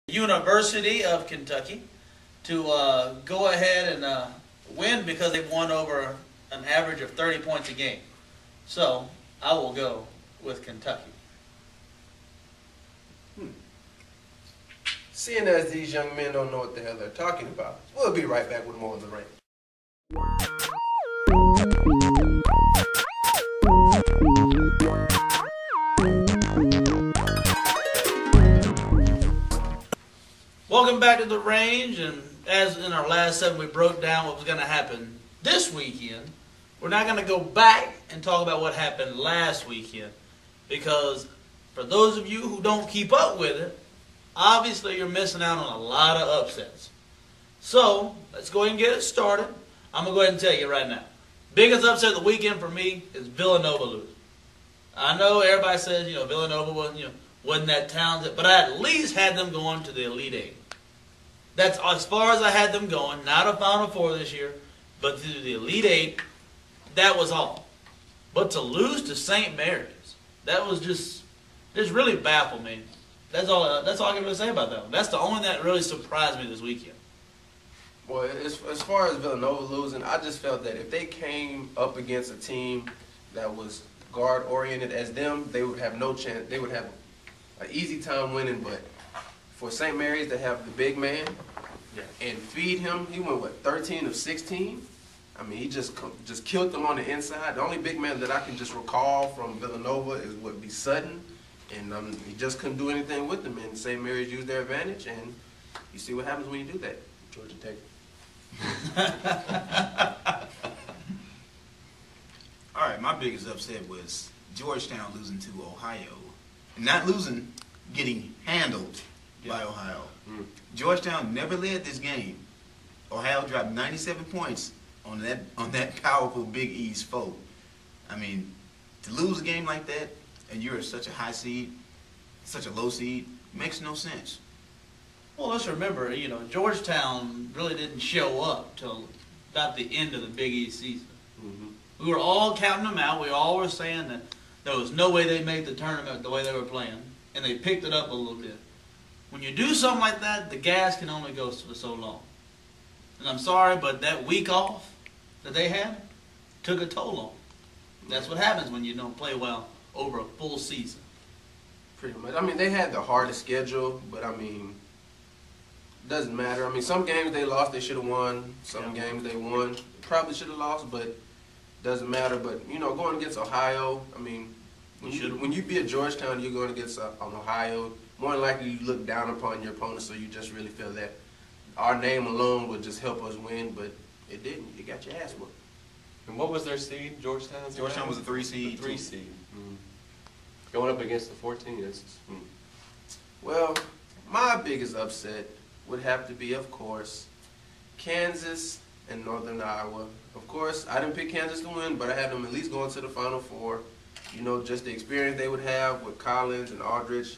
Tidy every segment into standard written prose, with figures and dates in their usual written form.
University of Kentucky to go ahead and win because they've won over an average of 30 points a game. So I will go with Kentucky. Seeing as these young men don't know what the hell they're talking about, we'll be right back with more of The Range. Welcome back to The Range, and as in our last segment we broke down what was going to happen this weekend, we're not going to go back and talk about what happened last weekend, because for those of you who don't keep up with it, obviously you're missing out on a lot of upsets. So let's go ahead and get it started. I'm going to go ahead and tell you right now. Biggest upset of the weekend for me is Villanova losing. I know everybody says, Villanova wasn't that talented, but I at least had them going to the Elite Eight. That's as far as I had them going, not a Final Four this year, but to the Elite Eight. That was all. But to lose to St. Mary's, that was just really baffled me. That's all I can really say about that one. That's the only thing that really surprised me this weekend. Well, as far as Villanova losing, I just felt that if they came up against a team that was guard-oriented as them, they would have no chance. They would have an easy time winning, but for St. Mary's to have the big man and feed him, he went, 13 of 16? I mean, he just killed them on the inside. The only big man that I can just recall from Villanova would be Sutton, and he just couldn't do anything with them, and St. Mary's used their advantage, and you see what happens when you do that. Georgia Tech. All right, my biggest upset was Georgetown losing to Ohio. Not losing, getting handled by Ohio. Georgetown never led this game. Ohio dropped 97 points on that powerful Big East foe. I mean, to lose a game like that, and you're such a high seed, such a low seed, makes no sense. Well, let's remember, Georgetown really didn't show up till about the end of the Big East season. We were all counting them out. We all were saying that there was no way they made the tournament the way they were playing, and they picked it up a little bit. When you do something like that, the gas can only go for so long. And I'm sorry, but that week off that they had took a toll on them. That's what happens when you don't play well over a full season. Pretty much. I mean, they had the hardest schedule, but I mean, it doesn't matter. I mean, some games they lost, they should have won. Some games they won, probably should have lost, but doesn't matter. But, going against Ohio, I mean, when you beat Georgetown, you're going against Ohio. More than likely, you look down upon your opponent, so you just really feel that our name alone would just help us win, but it didn't. You got your ass whooped. And what was their seed, Georgetown? Georgetown was a 3 seed. 3 seed. Going up against the 14. Well, my biggest upset would have to be, of course, Kansas and Northern Iowa. Of course, I didn't pick Kansas to win, but I had them at least going to the Final Four. Just the experience they would have with Collins and Aldridge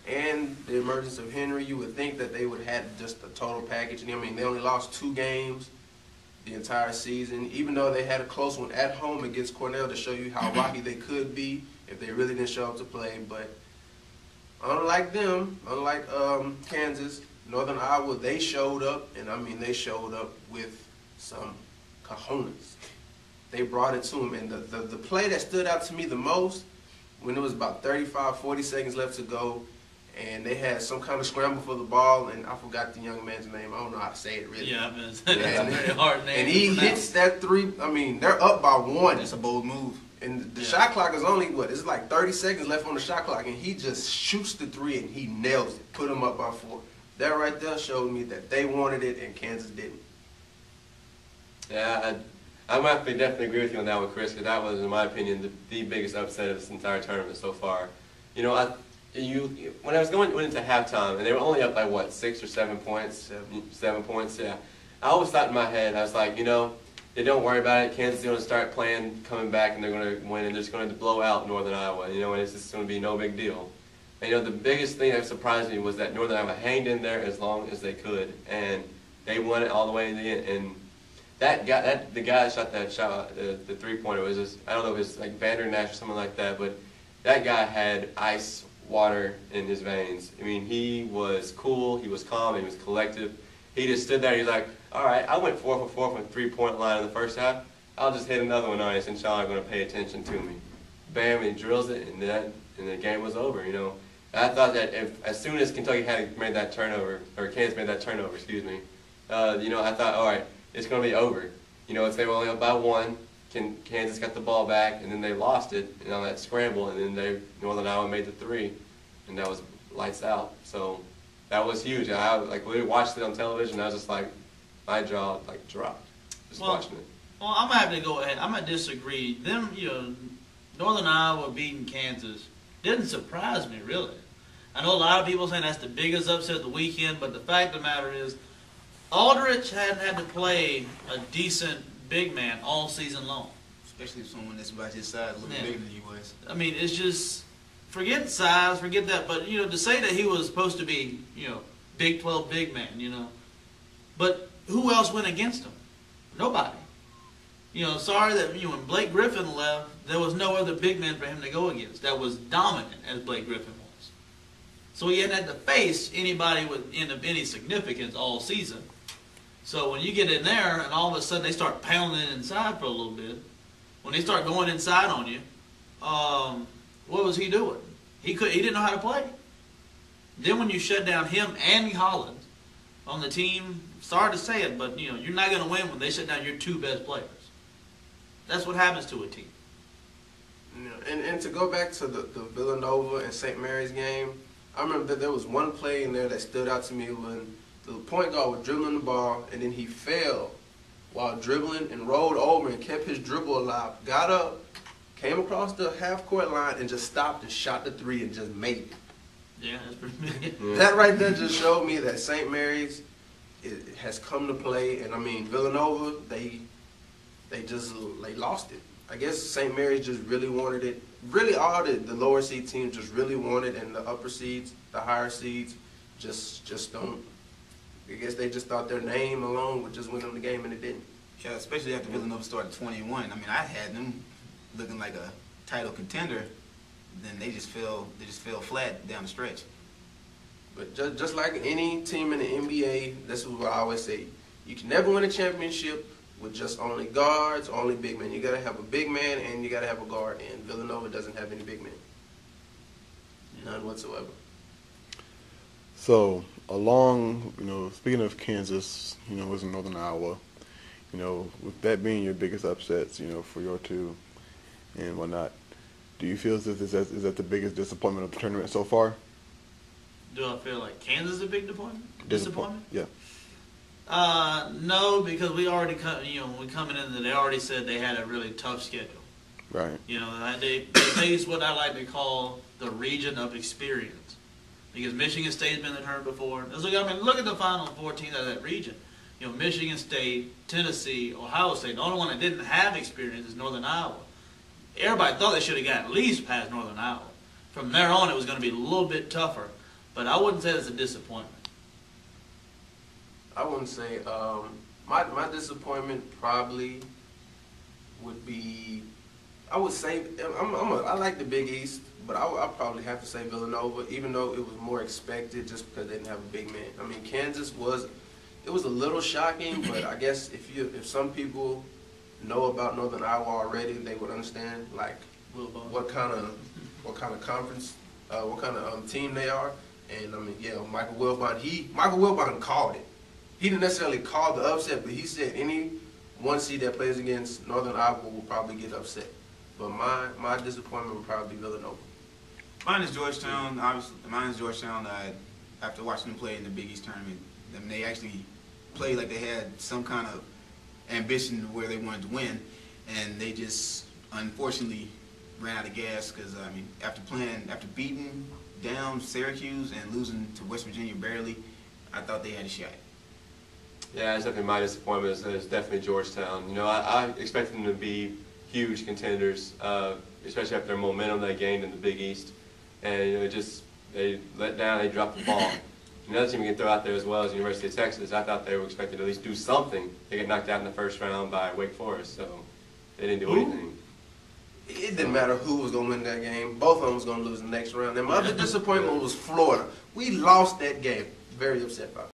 and the emergence of Henry, you would think that they would have just a total package. I mean, they only lost 2 games the entire season, even though they had a close one at home against Cornell to show you how rocky they could be if they really didn't show up to play. But unlike them, unlike Kansas, Northern Iowa, they showed up, and I mean, they showed up with some cojones. They brought it to them, and the play that stood out to me the most, when it was about 35, 40 seconds left to go, and they had some kind of scramble for the ball, and I forgot the young man's name. I don't know how to say it really. Yeah, it's a very hard name. And he hits that 3. I mean, they're up by 1. That's a bold move. And the shot clock is only, it's like 30 seconds left on the shot clock, and he just shoots the 3 and he nails it, put him up by 4. That right there showed me that they wanted it and Kansas didn't. Yeah, I might definitely agree with you on that one, Chris, because that was, in my opinion, the biggest upset of this entire tournament so far. When I was going into halftime, and they were only up by, 6 or 7 points? 7 points, yeah. I always thought in my head, I was like, they don't worry about it. Kansas is going to start playing, coming back, and they're going to win, and they're just going to blow out Northern Iowa, and it's just going to be no big deal. And, the biggest thing that surprised me was that Northern Iowa hanged in there as long as they could, and they won it all the way to the end. And the guy that shot that shot, the 3-pointer, was just, I don't know if it's like Vandernash or something like that, but that guy had ice water in his veins. I mean, he was cool, he was calm, he was collective. He just stood there, he's like, all right, I went 4 for 4 from the three-point line in the first half. I'll just hit another one on you since y'all are going to pay attention to me. Bam, he drills it, and the game was over, you know. And I thought that as soon as Kentucky had made that turnover, or Kansas made that turnover, excuse me, you know, I thought, all right, it's going to be over. You know, if they were only up by 1, Kansas got the ball back, and then they lost it, and on that scramble, and then Northern Iowa made the 3, and that was lights out. So that was huge. I we watched it on television, and I was just like, my jaw dropped just watching it. Well, I'm gonna have to go ahead. I'm gonna disagree. Them, you know, Northern Iowa beating Kansas didn't surprise me really. I know a lot of people saying that's the biggest upset of the weekend, but the fact of the matter is, Aldridge hadn't had to play a decent big man all season long. Especially someone that's about his size, a little bigger than he was. I mean, it's just, forget size, forget that, but, you know, to say that he was supposed to be, you know, Big 12 big man, you know, but who else went against him? Nobody. You know, sorry that, you know, when Blake Griffin left, there was no other big man for him to go against that was dominant as Blake Griffin was. So he hadn't had to face anybody with any significance all season. So when you get in there and all of a sudden they start pounding it inside for a little bit, when they start going inside on you, what was he doing? He didn't know how to play. Then when you shut down him and Holland on the team, sorry to say it, but you know, you're not going to win when they shut down your 2 best players. That's what happens to a team. Yeah, and to go back to the Villanova and St. Mary's game, I remember that there was one play in there that stood out to me when the point guard was dribbling the ball, and then he fell while dribbling and rolled over and kept his dribble alive, got up, came across the half-court line, and just stopped and shot the 3 and just made it. Yeah, that's pretty big. That right there just showed me that St. Mary's has come to play, and I mean, Villanova, they lost it. I guess St. Mary's just really wanted it. Really, all the lower seed teams just really wanted, and the upper seeds, the higher seeds, just don't. I guess they just thought their name alone would just win them the game, and it didn't. Yeah, especially after Villanova started 21. I mean, I had them looking like a title contender. Then they just fell flat down the stretch. But just like any team in the NBA, this is what I always say: you can never win a championship with just only guards, only big men. You got to have a big man and you got to have a guard. And Villanova doesn't have any big men, none whatsoever. So along, you know, speaking of Kansas, you know, was in Northern Iowa. You know, with that being your biggest upsets, you know, for your 2 and whatnot, do you feel is that the biggest disappointment of the tournament so far? Do I feel like Kansas is a big disappointment? Yeah. No, because we already when we coming in, they already said they had a really tough schedule. Right. You know, they faced what I like to call the region of experience, because Michigan State's been in the tournament before. Look at the Final 14 out of that region. You know, Michigan State, Tennessee, Ohio State. The only one that didn't have experience is Northern Iowa. Everybody thought they should have got at least past Northern Iowa. From there on, it was going to be a little bit tougher, but I wouldn't say it's a disappointment. I wouldn't say my disappointment probably would be. I would say I like the Big East, but I probably have to say Villanova, even though it was more expected just because they didn't have a big man. I mean, Kansas was a little shocking, but I guess if some people know about Northern Iowa already, they would understand like what kind of conference, what kind of team they are. And I mean, yeah, Michael Wilbon called it. He didn't necessarily call the upset, but he said any 1 seed that plays against Northern Iowa will probably get upset. But my disappointment would probably be Villanova. Mine is Georgetown. Obviously, mine is Georgetown. After watching them play in the Big East tournament, I mean, they actually played like they had some kind of ambition where they wanted to win, and they just unfortunately ran out of gas. Because I mean, after beating down Syracuse and losing to West Virginia barely, I thought they had a shot. Yeah, it's definitely my disappointment. Is definitely Georgetown. You know, I expected them to be huge contenders, especially after their momentum they gained in the Big East, and you know, they let down. They dropped the ball. Another team we can throw out there as well is University of Texas. I thought they were expected to at least do something. They got knocked out in the first round by Wake Forest, so they didn't do anything. It didn't matter who was going to win that game. Both of them was going to lose the next round. And my other disappointment was Florida. We lost that game. Very upset about it.